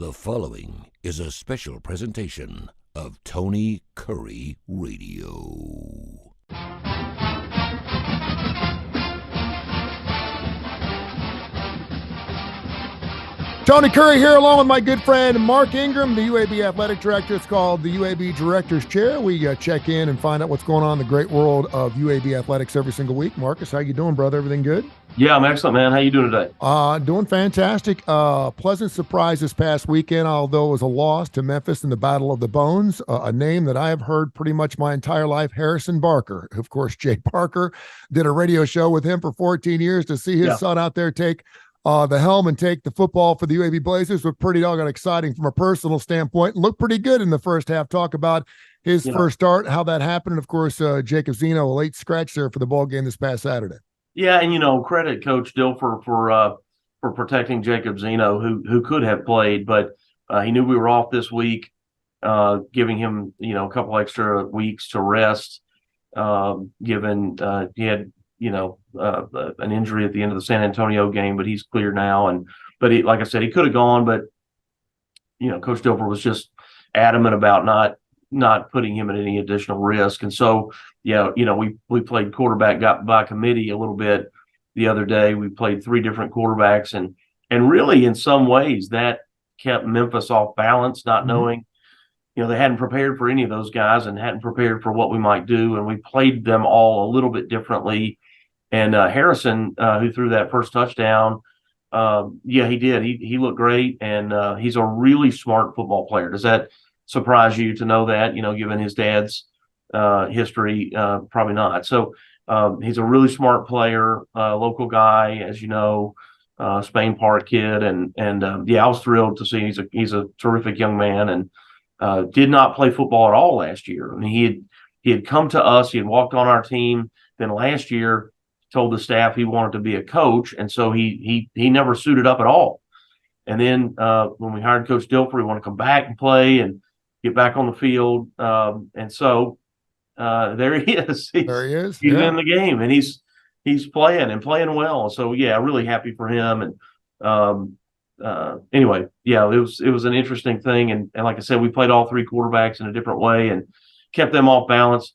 The following is a special presentation of Tony Curry Radio. Tony Curry here along with my good friend Mark Ingram, the UAB Athletic Director. It's called the UAB Director's Chair. We check in and find out what's going on in the great world of UAB athletics every single week. Marcus, how you doing, brother? Everything good? Yeah, I'm excellent, man. How you doing today? Doing fantastic. Pleasant surprise this past weekend, although it was a loss to Memphis in the Battle of the Bones, a name that I have heard pretty much my entire life, Harrison Barker. Of course, Jay Parker did a radio show with him for 14 years. To see his son out there take the helm and take the football for the UAB Blazers was pretty doggone exciting from a personal standpoint. Looked pretty good in the first half. Talk about his first start, how that happened. And of course, Jacob Zeno, a late scratch there for the ball game this past Saturday. Yeah, and credit Coach Dilfer for protecting Jacob Zeno, who could have played, but he knew we were off this week, giving him a couple extra weeks to rest, given he had an injury at the end of the San Antonio game, but he's clear now. But he, like I said, he could have gone, but Coach Dilfer was just adamant about not putting him at any additional risk. And so, we played quarterback, got by committee a little bit the other day. We played three different quarterbacks, and really in some ways that kept Memphis off balance, not knowing, they hadn't prepared for any of those guys and hadn't prepared for what we might do. And we played them all a little bit differently. And Harrison, who threw that first touchdown, he did. He looked great, and he's a really smart football player. Does that surprise you to know that, given his dad's history? Probably not. So he's a really smart player, local guy, as you know, Spain Park kid. And I was thrilled to see he's a terrific young man, and did not play football at all last year. I mean, he had come to us, he had walked on our team. Then last year, told the staff he wanted to be a coach, and so he never suited up at all. And then when we hired Coach Dilfer, he wanted to come back and play and get back on the field. And so there he is. There he is. He's in the game, and he's playing and playing well. So really happy for him. And anyway, it was an interesting thing. And like I said, we played all three quarterbacks in a different way and kept them off balance.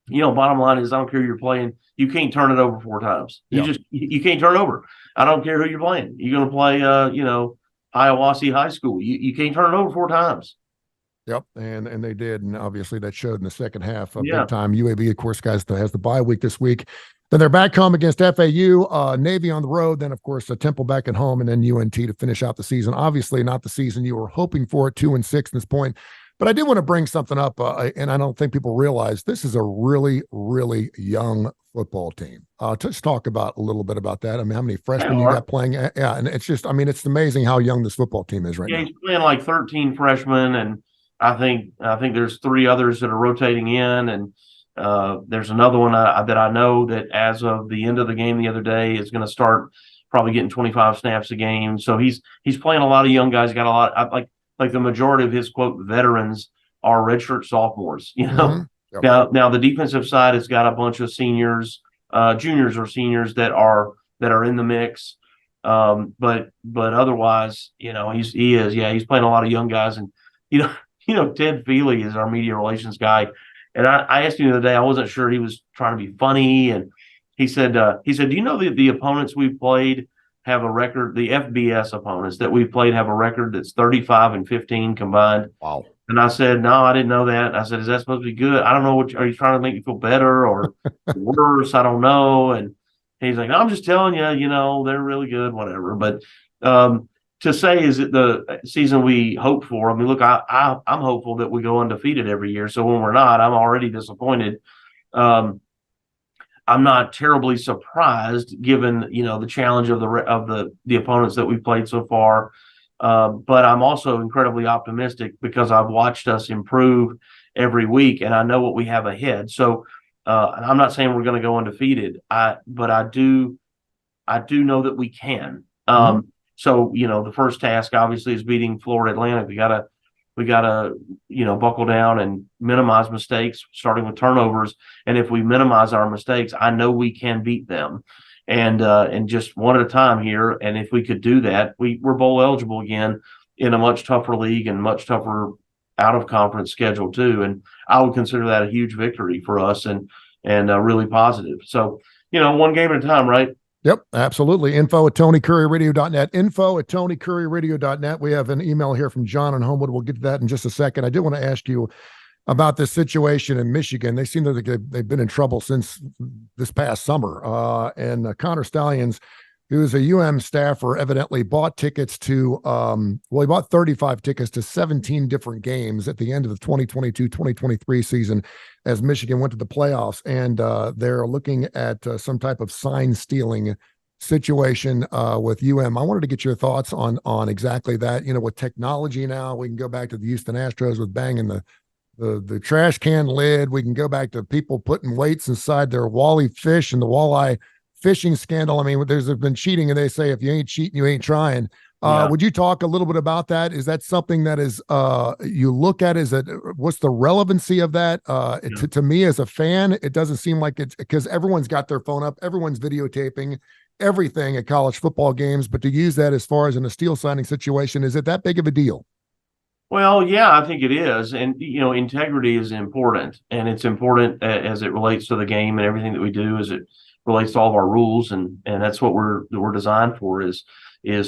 Bottom line is, I don't care who you're playing, you can't turn it over four times. You can't turn it over. I don't care who you're playing. You're going to play, Hiawassee High School. You can't turn it over four times. Yep, and they did, and obviously that showed in the second half of big time. UAB, of course, guys, has the bye week this week. Then they're back home against FAU, Navy on the road. Then, of course, Temple back at home, and then UNT to finish out the season. Obviously, not the season you were hoping for at 2-6 at this point. But I did want to bring something up, and I don't think people realize this is a really, really young football team. Just talk about a little bit about that. I mean, how many freshmen you got playing? Yeah, and it's just, it's amazing how young this football team is right now. Yeah, he's playing like 13 freshmen, and I think there's three others that are rotating in, and there's another one that I know that as of the end of the game the other day is going to start probably getting 25 snaps a game. So he's playing a lot of young guys. He got a lot like the majority of his quote veterans are redshirt sophomores. Yep. Now the defensive side has got a bunch of seniors, juniors or seniors that are in the mix. But otherwise, he's playing a lot of young guys. And Ted Feely is our media relations guy, and I asked him the other day, I wasn't sure he was trying to be funny, and he said, do you know that the opponents we've played have a record, the FBS opponents that we've played have a record that's 35-15 combined? Wow. And I said, no, I didn't know that. I said, is that supposed to be good? I don't know. Are you trying to make me feel better or worse? I don't know. And he's like, no, I'm just telling you, they're really good, whatever. But to say, is it the season we hope for? I mean, look, I'm hopeful that we go undefeated every year. So when we're not, I'm already disappointed. I'm not terribly surprised given, the challenge of the opponents that we've played so far. But I'm also incredibly optimistic because I've watched us improve every week and I know what we have ahead. So I'm not saying we're going to go undefeated, but I do know that we can. So, the first task obviously is beating Florida Atlantic. We gotta, buckle down and minimize mistakes, starting with turnovers. And if we minimize our mistakes, I know we can beat them. And just one at a time here. And if we could do that, we're bowl eligible again in a much tougher league and much tougher out of conference schedule too. And I would consider that a huge victory for us and really positive. So, one game at a time, right? Yep, absolutely. Info@TonyCurryRadio.net. Info@TonyCurryRadio.net. We have an email here from John in Homewood. We'll get to that in just a second. I did want to ask you about this situation in Michigan. They seem that they've been in trouble since this past summer. And Connor Stallions, who is a staffer, evidently bought tickets to, he bought 35 tickets to 17 different games at the end of the 2022-2023 season as Michigan went to the playoffs. And they're looking at some type of sign stealing situation with I wanted to get your thoughts on exactly that. With technology now, we can go back to the Houston Astros with banging the trash can lid. We can go back to people putting weights inside their wally fish and the walleye fishing scandal. I mean, there's been cheating, and they say if you ain't cheating, you ain't trying. Would you talk a little bit about that? Is that something that is you look at? What's the relevancy of that? To me as a fan, it doesn't seem like it's because everyone's got their phone up, everyone's videotaping everything at college football games. But to use that as far as in a steal signing situation, is it that big of a deal? Well, yeah, I think it is. And, integrity is important, and it's important as it relates to the game and everything that we do as it relates to all of our rules. And that's what we're designed for is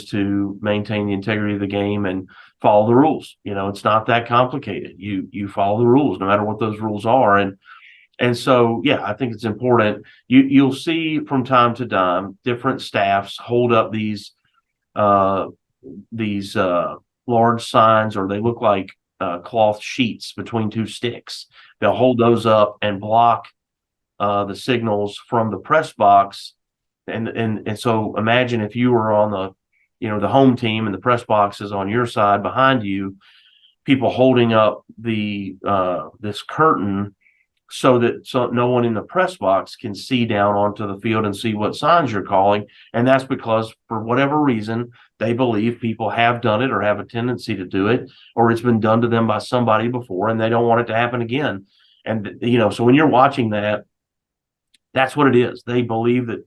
to maintain the integrity of the game and follow the rules. It's not that complicated. You follow the rules, no matter what those rules are. And so, yeah, I think it's important. You'll see from time to time different staffs hold up these large signs, or they look like cloth sheets between two sticks. They'll hold those up and block the signals from the press box. And so imagine if you were on the home team and the press box is on your side behind you, people holding up this curtain so no one in the press box can see down onto the field and see what signs you're calling. And that's because for whatever reason, they believe people have done it or have a tendency to do it, or it's been done to them by somebody before and they don't want it to happen again. And, so when you're watching that, that's what it is. They believe that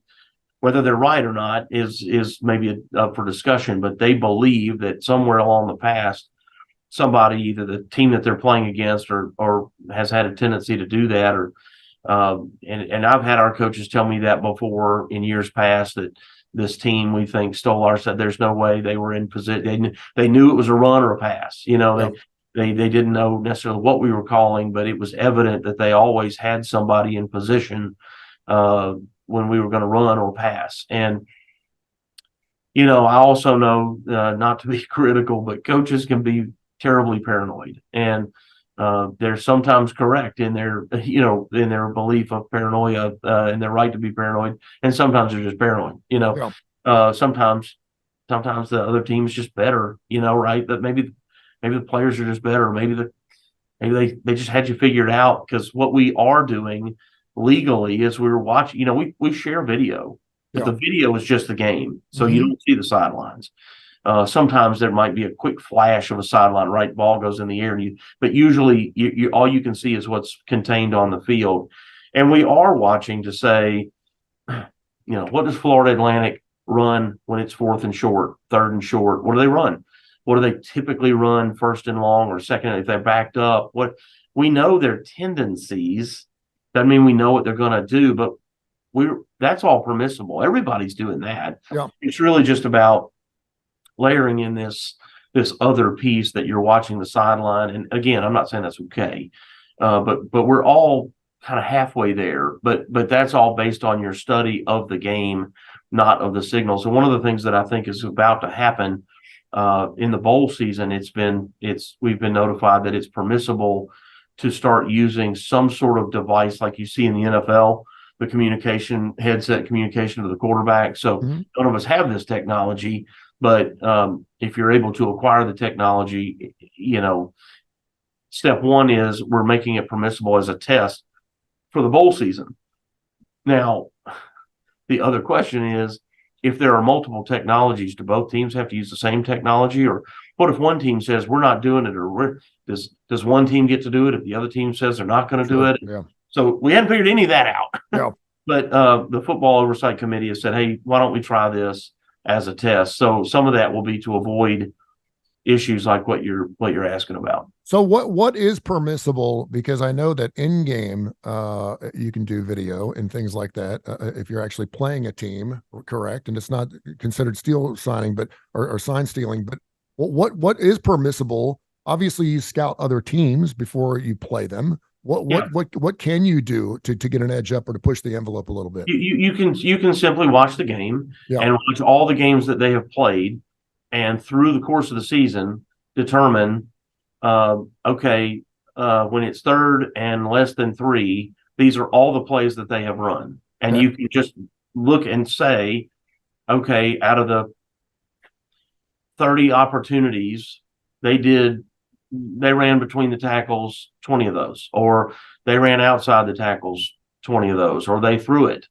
whether they're right or not is maybe up for discussion, but they believe that somewhere along the past, somebody, either the team that they're playing against or has had a tendency to do that, or and I've had our coaches tell me that before in years past, that this team we think stole our set. There's no way they were in position. They knew it was a run or a pass. They didn't know necessarily what we were calling, but it was evident that they always had somebody in position when we were going to run or pass. And I also know, not to be critical, but coaches can be terribly paranoid, and they're sometimes correct in their belief of paranoia and their right to be paranoid, and sometimes they're just paranoid. Sometimes the other team's just better, right? That maybe the players are just better. Maybe they just had you figured out, because what we are doing legally is we were watching. We share video, but the video is just the game, so you don't see the sidelines. Sometimes there might be a quick flash of a sideline, right? Ball goes in the air, but usually you all you can see is what's contained on the field. And we are watching to say, what does Florida Atlantic run when it's 4th and short, 3rd and short? What do they run? What do they typically run 1st and long or 2nd if they're backed up? What we know their tendencies. Doesn't mean we know what they're going to do, but that's all permissible. Everybody's doing that. Yeah. It's really just about layering in this other piece that you're watching the sideline. And again, I'm not saying that's okay, but we're all kind of halfway there. But that's all based on your study of the game, not of the signals. And one of the things that I think is about to happen in the bowl season, we've been notified that it's permissible to start using some sort of device like you see in the NFL, the headset communication to the quarterback. So none of us have this technology. But if you're able to acquire the technology, step one is we're making it permissible as a test for the bowl season. Now, the other question is, if there are multiple technologies, do both teams have to use the same technology? Or what if one team says we're not doing it, or does one team get to do it if the other team says they're not going to do it? Yeah. So we hadn't figured any of that out. Yeah. But the Football Oversight Committee has said, hey, why don't we try this as a test? So some of that will be to avoid, issues like what you're asking about. So what is permissible? Because I know that in game, you can do video and things like that if you're actually playing a team, correct? And it's not considered steal signing, but or sign stealing. But what is permissible? Obviously, you scout other teams before you play them. What can you do to get an edge up or to push the envelope a little bit? You can simply watch the game and watch all the games that they have played, and through the course of the season, determine. When it's third and less than 3, these are all the plays that they have run. And you can just look and say, okay, out of the 30 opportunities, they ran between the tackles 20 of those, or they ran outside the tackles 20 of those, or they threw it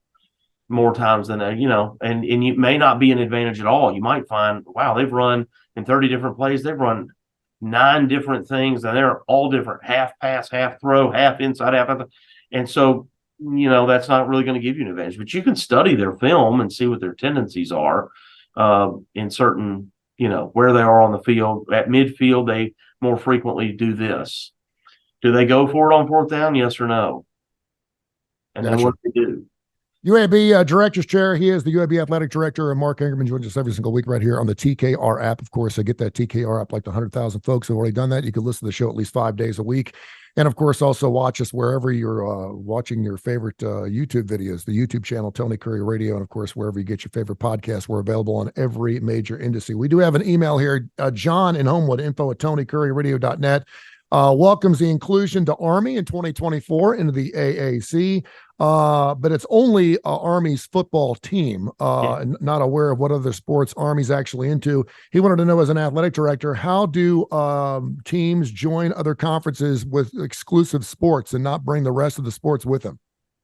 more times than and it may not be an advantage at all. You might find, wow, they've run in 30 different plays, they've run 9 different things, and they're all different: half pass, half throw, half inside, half outside. And so, that's not really going to give you an advantage. But you can study their film and see what their tendencies are in certain, where they are on the field. At midfield, they more frequently do this. Do they go for it on 4th down? Yes or no? And then what do they do? UAB Director's Chair. He is the UAB Athletic Director, and Mark Ingerman joins us every single week right here on the TKR app. Of course, I get that TKR app like the 100,000 folks who have already done that. You can listen to the show at least 5 days a week. And of course, also watch us wherever you're watching your favorite YouTube videos, the YouTube channel, Tony Curry Radio. And of course, wherever you get your favorite podcasts, we're available on every major industry. We do have an email here, John in Homewood, info@tonycurryradio.net. Welcomes the inclusion to Army in 2024 into the AAC. But it's only Army's football team, not aware of what other sports Army's actually into. He wanted to know, as an athletic director, how do teams join other conferences with exclusive sports and not bring the rest of the sports with them?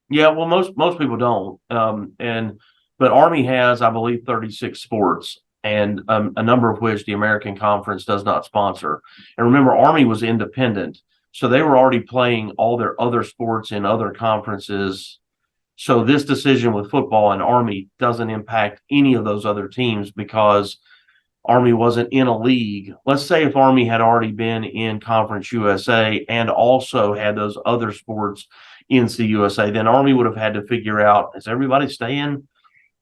Yeah, well, most people don't. But Army has, I believe, 36 sports, and a number of which the American Conference does not sponsor. And remember, Army was independent, so they were already playing all their other sports in other conferences. So this decision with football and Army doesn't impact any of those other teams because Army wasn't in a league. Let's say if Army had already been in Conference USA and also had those other sports in CUSA, then Army would have had to figure out, is everybody staying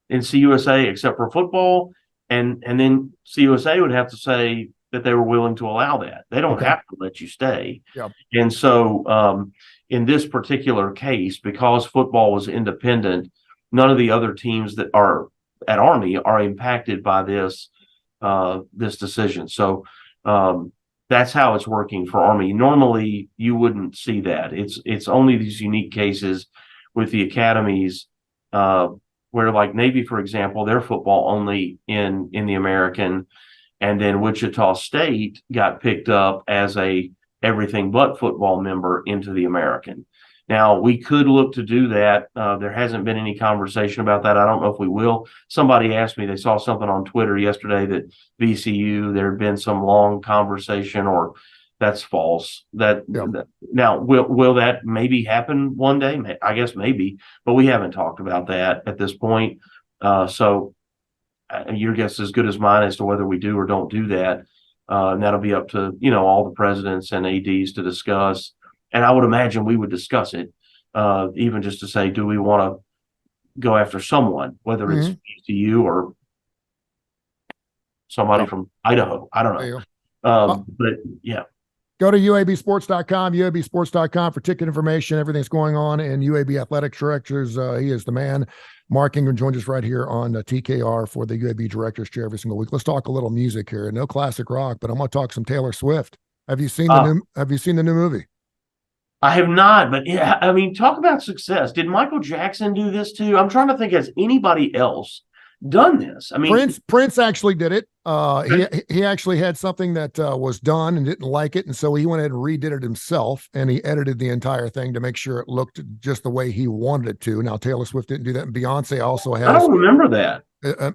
in CUSA except for football? And then CUSA would have to say that they were willing to allow that. They don't have to let you stay. Yep. And so in this particular case, because football was independent, none of the other teams that are at Army are impacted by this decision. So that's how it's working for Army. Normally, you wouldn't see that. It's only these unique cases with the academies where, like Navy, for example, their football only in the American. And then Wichita State got picked up as a everything but football member into the American. Now, we could look to do that. There hasn't been any conversation about that. I don't know if we will. Somebody asked me, they saw something on Twitter yesterday that VCU, there had been some long conversation, or that's false. Now, will that maybe happen one day? I guess maybe, but we haven't talked about that at this point. So your guess is as good as mine as to whether we do or don't do that. And that'll be up to, all the presidents and ADs to discuss. And I would imagine we would discuss it, even just to say, do we want to go after someone, whether it's VCU or somebody from Idaho? I don't know. But yeah. Go to UABsports.com, UABsports.com for ticket information, everything's going on in UAB Athletic Directors. He is the man. Mark Ingram joins us right here on TKR for the UAB Directors Chair every single week. Let's talk a little music here. No classic rock, but I'm going to talk some Taylor Swift. Have you seen the new movie? I have not, but yeah, I mean, talk about success. Did Michael Jackson do this too? I'm trying to think, has anybody else done this? I mean, Prince actually did it. He actually had something that was done and didn't like it, and so he went ahead and redid it himself, and he edited the entire thing to make sure it looked just the way he wanted it to. Now, Taylor Swift didn't do that, and Beyonce also has. I don't remember that.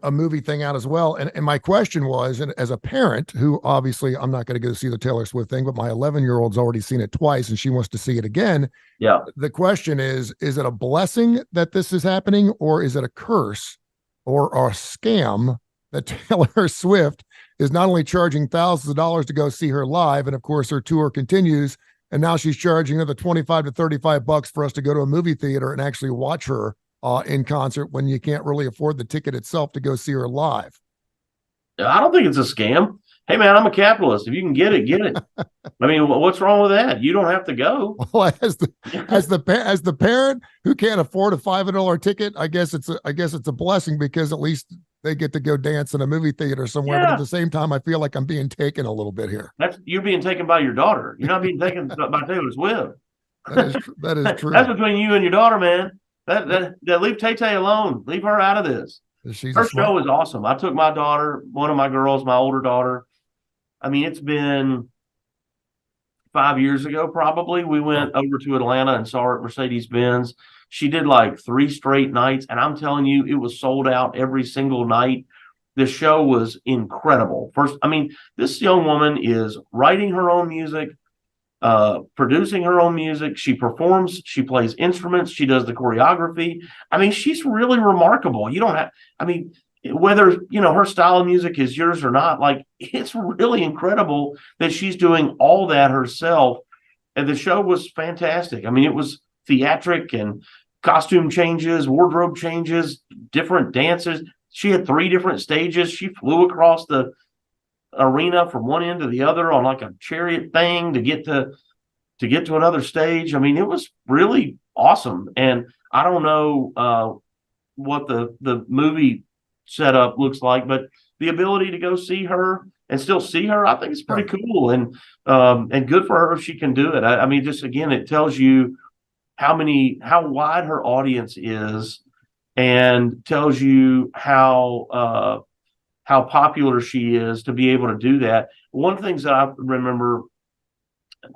A movie thing out as well. And my question was, and as a parent who obviously I'm not going to go see the Taylor Swift thing, but my 11-year-old's already seen it twice and she wants to see it again. Yeah. The question is it a blessing that this is happening, or is it a curse or a scam that Taylor Swift is not only charging thousands of dollars to go see her live, and of course her tour continues, and now she's charging another 25 to 35 bucks for us to go to a movie theater and actually watch her in concert when you can't really afford the ticket itself to go see her live. I don't think it's a scam. Hey man, I'm a capitalist. If you can get it, get it. I mean, what's wrong with that? You don't have to go. Well, as the parent who can't afford a $500 ticket, I guess it's a blessing, because at least they get to go dance in a movie theater somewhere. But at the same time, I feel like I'm being taken a little bit here. You're being taken by your daughter. You're not being taken by Taylor Swift. That is true. That's between you and your daughter, man. That leave Tay-Tay alone. Leave her out of this. Her show was awesome. I took my daughter, one of my girls, my older daughter. I mean, it's been 5 years ago, probably. We went over to Atlanta and saw her at Mercedes-Benz. She did like 3 straight nights, and I'm telling you, it was sold out every single night. The show was incredible. First, I mean, this young woman is writing her own music, producing her own music. She performs, she plays instruments, she does the choreography. I mean, she's really remarkable. You don't have, I mean, whether, you know, her style of music is yours or not, like, it's really incredible that she's doing all that herself. And the show was fantastic. I mean, it was theatric and costume changes, wardrobe changes, different dances. She had 3 different stages. She flew across the arena from one end to the other on like a chariot thing to get to another stage. I mean, it was really awesome. And I don't know what the movie setup looks like, but the ability to go see her and still see her, I think it's pretty cool, and good for her if she can do it. I mean, just again, it tells you how wide her audience is, and tells you how popular she is to be able to do that. One of the things that I remember,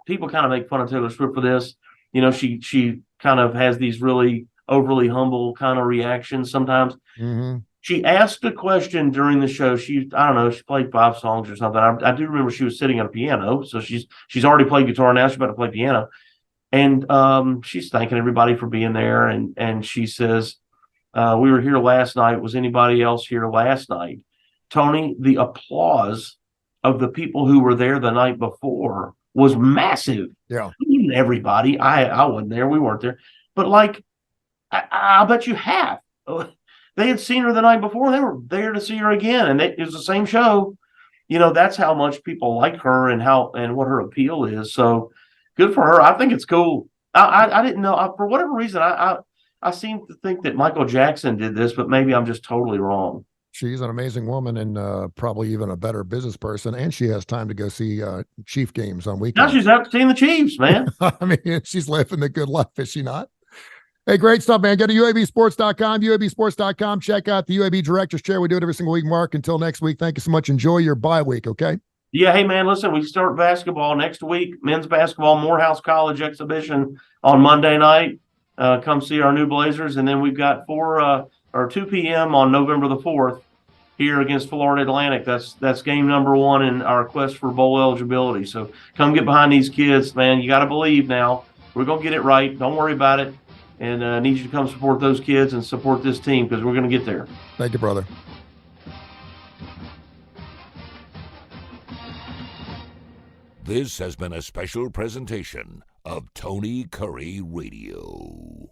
people kind of make fun of Taylor Swift for this. You know, she kind of has these really overly humble kind of reactions sometimes. Mm-hmm. She asked a question during the show. I don't know, she played 5 songs or something. I do remember she was sitting at a piano. So she's already played guitar. Now she's about to play piano. And she's thanking everybody for being there. And she says, we were here last night. Was anybody else here last night? Tony, the applause of the people who were there the night before was massive. Yeah. Everybody. I wasn't there. We weren't there. But like, I bet you half. They had seen her the night before. They were there to see her again, and it was the same show. You know, that's how much people like her and what her appeal is. So good for her. I think it's cool. I didn't know, for whatever reason. I seem to think that Michael Jackson did this, but maybe I'm just totally wrong. She's an amazing woman, and probably even a better business person. And she has time to go see Chief games on weekends. Now she's out seeing the Chiefs, man. I mean, she's living the good life, is she not? Hey, great stuff, man. Go to UABsports.com, UABsports.com. Check out the UAB Director's Chair. We do it every single week, Mark. Until next week, thank you so much. Enjoy your bye week, okay? Yeah, hey, man, listen, we start basketball next week. Men's basketball, Morehouse College exhibition on Monday night. Come see our new Blazers. And then we've got 2 p.m. on November the 4th here against Florida Atlantic. That's game number 1 in our quest for bowl eligibility. So come get behind these kids, man. You got to believe now. We're going to get it right. Don't worry about it. And I need you to come support those kids and support this team, because we're going to get there. Thank you, brother. This has been a special presentation of Tony Curry Radio.